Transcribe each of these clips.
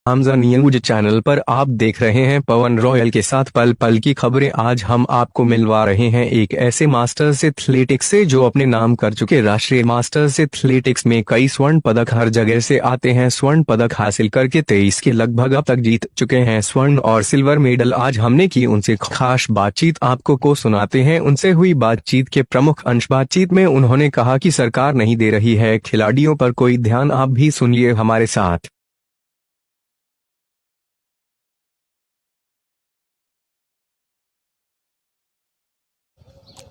Aamja news channel पर आप देख रहे हैं पवन रॉयल के साथ पल पल की खबरें। आज हम आपको मिलवा रहे हैं एक ऐसे मास्टर्स एथलेटिक्स से जो अपने नाम कर चुके। राष्ट्रीय मास्टर्स एथलेटिक्स में कई स्वर्ण पदक हर जगह से आते हैं। स्वर्ण पदक हासिल करके 23 के लगभग अब तक जीत चुके हैं स्वर्ण और सिल्वर मेडल। आज हमने की उनसे खास बातचीत, आपको को सुनाते हैं उनसे हुई बातचीत के प्रमुख अंश। बातचीत में उन्होंने कहा कि सरकार नहीं दे रही है खिलाड़ियों पर कोई ध्यान। आप भी सुनिए हमारे साथ।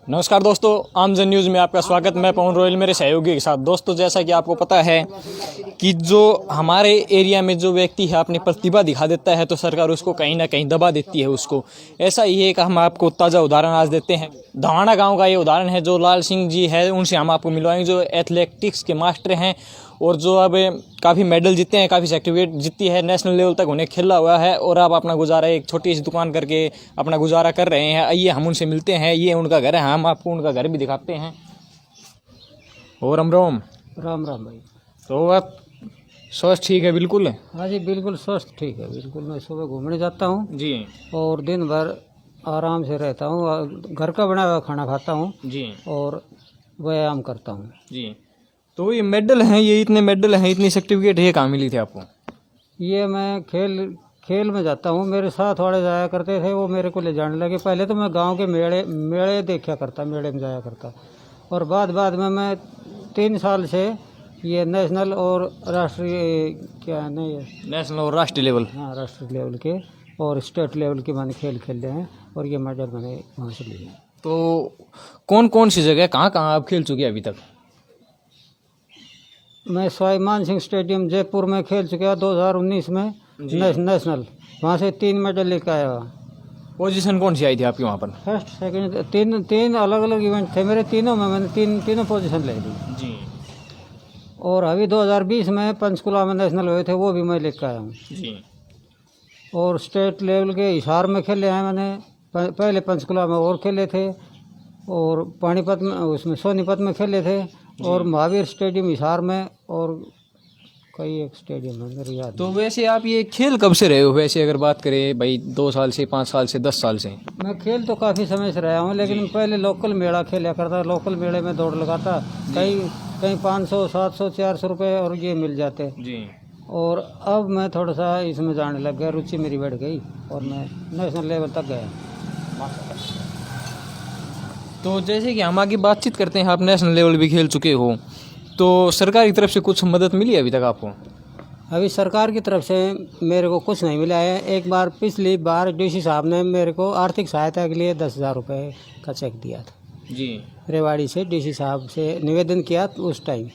नमस्कार दोस्तों, आमजन न्यूज़ में आपका स्वागत। मैं पवन रॉयल मेरे सहयोगी के साथ। दोस्तों, जैसा कि आपको पता है कि जो हमारे एरिया में जो व्यक्ति है अपनी प्रतिभा दिखा देता है तो सरकार उसको कहीं ना कहीं दबा देती है उसको। ऐसा ही एक हम आपको ताज़ा उदाहरण आज देते हैं। धवाना गांव का ये उदाहरण है। जो लाल सिंह जी है उनसे हम आपको मिलवाएंगे, जो एथलेटिक्स के मास्टर हैं और जो अब काफ़ी मेडल जीते हैं, काफ़ी सर्टिफिकेट जीती है, नेशनल लेवल तक उन्हें खेला हुआ है और अब अपना गुजारा एक छोटी सी दुकान करके अपना गुजारा कर रहे हैं। आइए हम उनसे मिलते हैं। ये उनका घर है, हम आपको उनका घर भी दिखाते हैं। और राम राम। राम राम भाई। तो आप स्वस्थ ठीक है? बिल्कुल। हाँ जी, बिल्कुल स्वस्थ ठीक है। बिल्कुल मैं सुबह घूमने जाता हूँ जी और दिन भर आराम से रहता हूँ, घर का बना हुआ खाना खाता हूँ जी और व्यायाम करता हूँ जी। तो ये मेडल हैं, ये इतने मेडल हैं, इतनी सर्टिफिकेट है, कहाँ मिली थी आपको? ये मैं खेल में जाता हूँ। मेरे साथ वाले जाया करते थे, वो मेरे को ले जाने लगे। पहले तो मैं गांव के मेले देखा करता, मेले में जाया करता और बाद में मैं 3 साल से ये नेशनल और राष्ट्रीय क्या नहीं है, नेशनल और राष्ट्रीय लेवल, हाँ राष्ट्रीय लेवल के और स्टेट लेवल के मैंने खेल खेले हैं और ये मेडल मैंने वहाँ से लिए। तो कौन कौन सी जगह, कहाँ कहाँ आप खेल चुके हैं अभी तक? मैं सवाई मान सिंह स्टेडियम जयपुर में खेल चुका 2019 में नेशनल, वहाँ से 3 मेडल लेकर आया। पोजीशन कौन सी आई थी आपकी वहाँ पर? फर्स्ट सेकंड, तीन अलग अलग इवेंट थे मेरे, तीनों में मैंने तीनों पोजीशन ले ली जी। और अभी 2020 में पंचकुला में नेशनल हुए थे, वो भी मैं लेकर आया हूँ जी। और स्टेट लेवल के हिसार में खेले हैं मैंने। पहले पंचकुला में और खेले थे और पानीपत में, उसमें सोनीपत में खेले थे और महावीर स्टेडियम हिसार में और कई एक स्टेडियम है मेरे याद। तो वैसे आप ये खेल कब से रहे हो? वैसे अगर बात करें भाई, 2 साल से, 5 साल से, 10 साल से? मैं खेल तो काफ़ी समय से रहा हूँ, लेकिन पहले लोकल मेला खेला करता। लोकल मेले में दौड़ लगाता, कहीं 500, 700, 400 रुपये और ये मिल जाते जी। और अब मैं थोड़ा सा इसमें जाने लग गया, रुचि मेरी बढ़ गई और मैं नेशनल लेवल तक गया। तो जैसे कि हम आगे बातचीत करते हैं, आप नेशनल लेवल भी खेल चुके हो, तो सरकार की तरफ से कुछ मदद मिली अभी तक आपको? अभी सरकार की तरफ से मेरे को कुछ नहीं मिला है। एक बार पिछली बार डीसी साहब ने मेरे को आर्थिक सहायता के लिए 10,000 रुपये का चेक दिया था जी। रेवाड़ी से, डीसी साहब से निवेदन किया उस टाइम।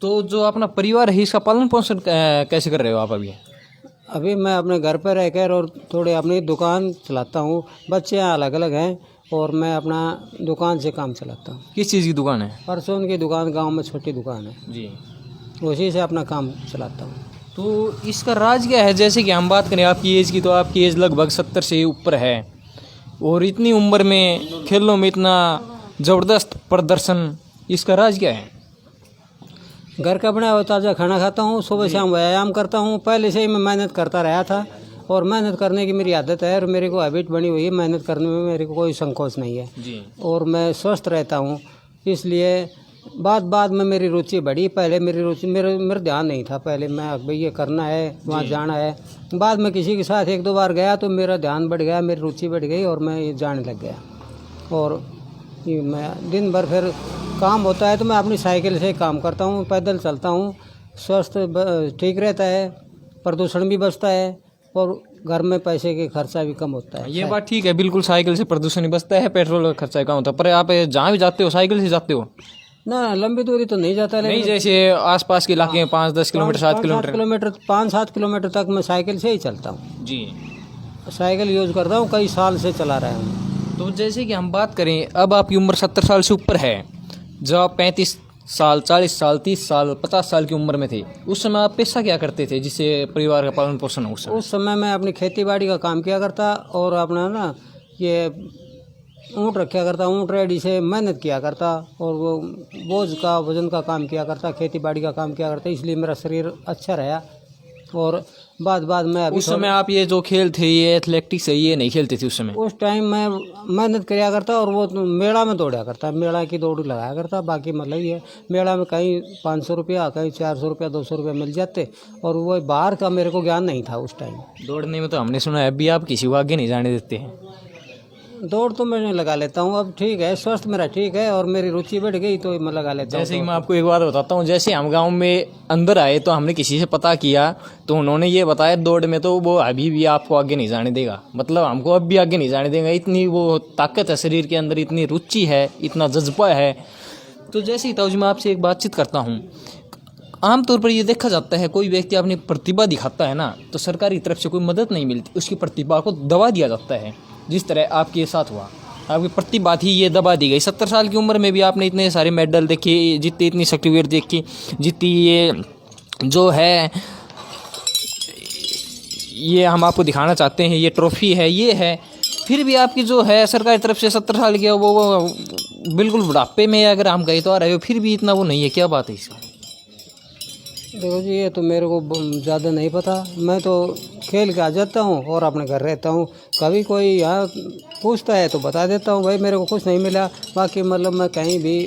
तो जो अपना परिवार है इसका पालन पोषण कैसे कर रहे हो आप अभी? अभी मैं अपने घर पर रहकर और थोड़े अपनी दुकान चलाता हूँ। बच्चे अलग अलग हैं और मैं अपना दुकान से काम चलाता हूँ। किस चीज़ की दुकान है? परसों की दुकान, गांव में छोटी दुकान है जी। उसी से अपना काम चलाता हूँ। तो इसका राज क्या है? जैसे कि हम बात करें आपकी एज की, तो आपकी एज लगभग 70 से ऊपर है और इतनी उम्र में खेलों में इतना ज़बरदस्त प्रदर्शन, इसका राज क्या है? घर का बना हुआ ताज़ा खाना खाता हूँ, सुबह शाम व्यायाम करता हूँ। पहले से ही मैं मेहनत करता रहा था और मेहनत करने की मेरी आदत है और मेरे को हैबिट बनी हुई है। मेहनत करने में मेरे को कोई संकोच नहीं है जी। और और मैं स्वस्थ रहता हूँ। इसलिए बाद में मेरी रुचि बढ़ी। पहले मेरी रुचि मेरा ध्यान नहीं था। पहले मैं भाई ये करना है, वहाँ जाना है। बाद में किसी के साथ 1-2 बार गया तो मेरा ध्यान बढ़ गया, मेरी रुचि बढ़ गई और मैं ये जाने लग गया। और ये मैं दिन भर फिर काम होता है तो मैं अपनी साइकिल से काम करता हूँ, पैदल चलता हूँ। स्वस्थ ठीक रहता है, प्रदूषण भी बचता है और घर में पैसे के खर्चा भी कम होता है। ये बात ठीक है, बिल्कुल। साइकिल से प्रदूषण ही बचता है, पेट्रोल का खर्चा कम होता है। पर आप जहाँ भी जाते हो साइकिल से जाते हो? ना, लंबी दूरी तो नहीं जाता, नहीं, जैसे आसपास के इलाके में 5-10 किलोमीटर, 7 किलोमीटर। 5-7 किलोमीटर तक मैं साइकिल से ही चलता हूँ जी। साइकिल यूज करता हूँ, कई साल से चला रहा हूँ। तो जैसे कि हम बात करें, अब आपकी उम्र 70 साल से ऊपर है। जब आप 35 साल, 40 साल, 30 साल, 50 साल की उम्र में थे, उस समय आप पेशा क्या करते थे जिससे परिवार का पालन पोषण हो? उस समय मैं अपनी खेती बाड़ी का काम किया करता और अपना ना ये ऊँट रखा करता, ऊँट रेडी से मेहनत किया करता और वो बोझ का वजन का काम किया करता, खेती बाड़ी का काम किया करता। इसलिए मेरा शरीर अच्छा रहा और बाद बाद में अभी उस समय आप ये जो खेल थे, ये एथलेटिक्स है, ये नहीं खेलते थे उस समय? उस टाइम मैं मेहनत किया करता और वो मेला में दौड़ा करता, मेला की दौड़ लगाया करता। बाकी मतलब ये मेला में कहीं 500 रुपया, कहीं 400 रुपया, 200 रुपया मिल जाते, और वो बाहर का मेरे को ज्ञान नहीं था उस टाइम। दौड़ने में तो हमने सुना है अभी आप किसी को आगे नहीं जाने देते हैं। दौड़ तो मैं लगा लेता हूँ, अब ठीक है, स्वास्थ्य मेरा ठीक है और मेरी रुचि बढ़ गई तो मैं लगा लेता हूँ। जैसे कि मैं आपको एक बात बताता हूँ, जैसे हम गांव में अंदर आए तो हमने किसी से पता किया तो उन्होंने ये बताया दौड़ में तो वो अभी भी आपको आगे नहीं जाने देगा, मतलब हमको अब भी आगे नहीं जाने देगा। इतनी वो ताकत है शरीर के अंदर, इतनी रुचि है, इतना जज्बा है। तो जैसे ही ताऊजी मैं आपसे एक बातचीत करता हूँ, आमतौर पर ये देखा जाता है कोई व्यक्ति अपनी प्रतिभा दिखाता है ना तो सरकार की तरफ से कोई मदद नहीं मिलती, उसकी प्रतिभा को दबा दिया जाता है। जिस तरह आपके साथ हुआ, आपकी प्रतिभा थी ये दबा दी गई। 70 साल की उम्र में भी आपने इतने सारे मेडल देखे, जितनी इतनी सर्टिफिकेट देखी, जितनी ये जो है ये हम आपको दिखाना चाहते हैं, ये ट्रॉफी है, ये है, फिर भी आपकी जो है सरकार की तरफ से 70 साल की वो बिल्कुल बुढ़ापे में अगर हम गए तो आ रहे हो, फिर भी इतना वो नहीं है, क्या बात है इसका? देखो जी, ये तो मेरे को ज़्यादा नहीं पता। मैं तो खेल के आ जाता हूँ और अपने घर रहता हूँ। कभी कोई यहाँ पूछता है तो बता देता हूँ भाई मेरे को कुछ नहीं मिला। बाकी मतलब मैं कहीं भी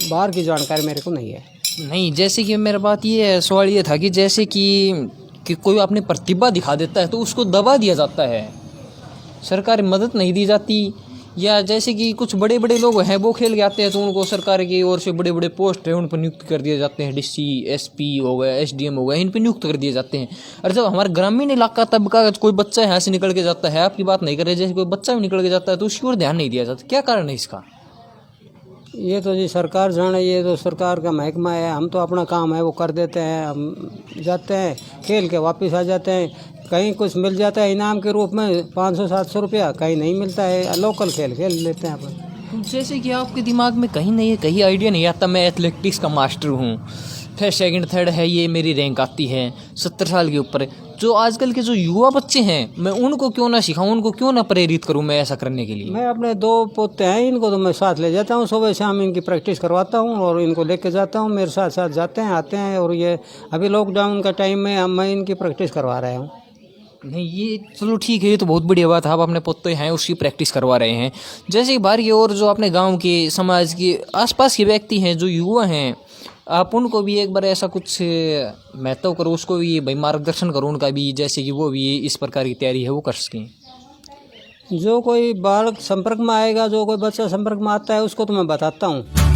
बाहर की जानकारी मेरे को नहीं है। नहीं, जैसे कि मेरा बात ये है, सवाल ये था कि जैसे कि कोई अपनी प्रतिभा दिखा देता है तो उसको दबा दिया जाता है, सरकारी मदद नहीं दी जाती। या जैसे कि कुछ बड़े बड़े लोग हैं वो खेल के आते हैं तो उनको सरकार की ओर से बड़े बड़े पोस्ट है उन पर नियुक्त कर दिए जाते हैं, डीसी, एसपी हो गए, एसडीएम हो गए, इन पर नियुक्त कर दिए जाते हैं। और जब हमारे ग्रामीण इलाका तब का कोई बच्चा यहाँ से निकल के जाता है, आपकी बात नहीं कर रहे, जैसे कोई बच्चा भी निकल के जाता है तो उसकी ओर ध्यान नहीं दिया जाता, क्या कारण है इसका? ये तो जी सरकार जाने, ये तो सरकार का महकमा है। हम तो अपना काम है वो कर देते हैं, हम जाते हैं खेल के वापस आ जाते हैं। कहीं कुछ मिल जाता है इनाम के रूप में 500-700 रुपया, कहीं नहीं मिलता है। लोकल खेल खेल लेते हैं अपन। जैसे कि आपके दिमाग में कहीं नहीं, कहीं आइडिया नहीं आता मैं एथलेटिक्स का मास्टर हूँ, फर्स्ट सेकंड थर्ड है, ये मेरी रैंक आती है 70 साल के ऊपर। जो आजकल के जो युवा बच्चे हैं मैं उनको क्यों ना सिखाऊं, उनको क्यों ना प्रेरित करूं मैं ऐसा करने के लिए? मैं अपने 2 पोते हैं, इनको तो मैं साथ ले जाता हूँ, सुबह शाम इनकी प्रैक्टिस करवाता हूँ और इनको लेके जाता हूँ। मेरे साथ साथ जाते हैं आते हैं, और ये अभी लॉकडाउन का टाइम में मैं इनकी प्रैक्टिस करवा रहा हूँ। नहीं, ये चलो ठीक है, ये तो बहुत बढ़िया बात है, आप अपने पोते हैं उसकी प्रैक्टिस करवा रहे हैं। जैसे कि बाहर की और जो अपने गांव के समाज के आसपास के व्यक्ति हैं, जो युवा हैं, आप उनको भी एक बार ऐसा कुछ महत्व करो, उसको भी भाई मार्गदर्शन करो उनका भी, जैसे कि वो भी इस प्रकार की तैयारी है वो कर सकें। जो कोई बालक संपर्क में आएगा, जो कोई बच्चा संपर्क में आता है उसको तो मैं बताता हूँ।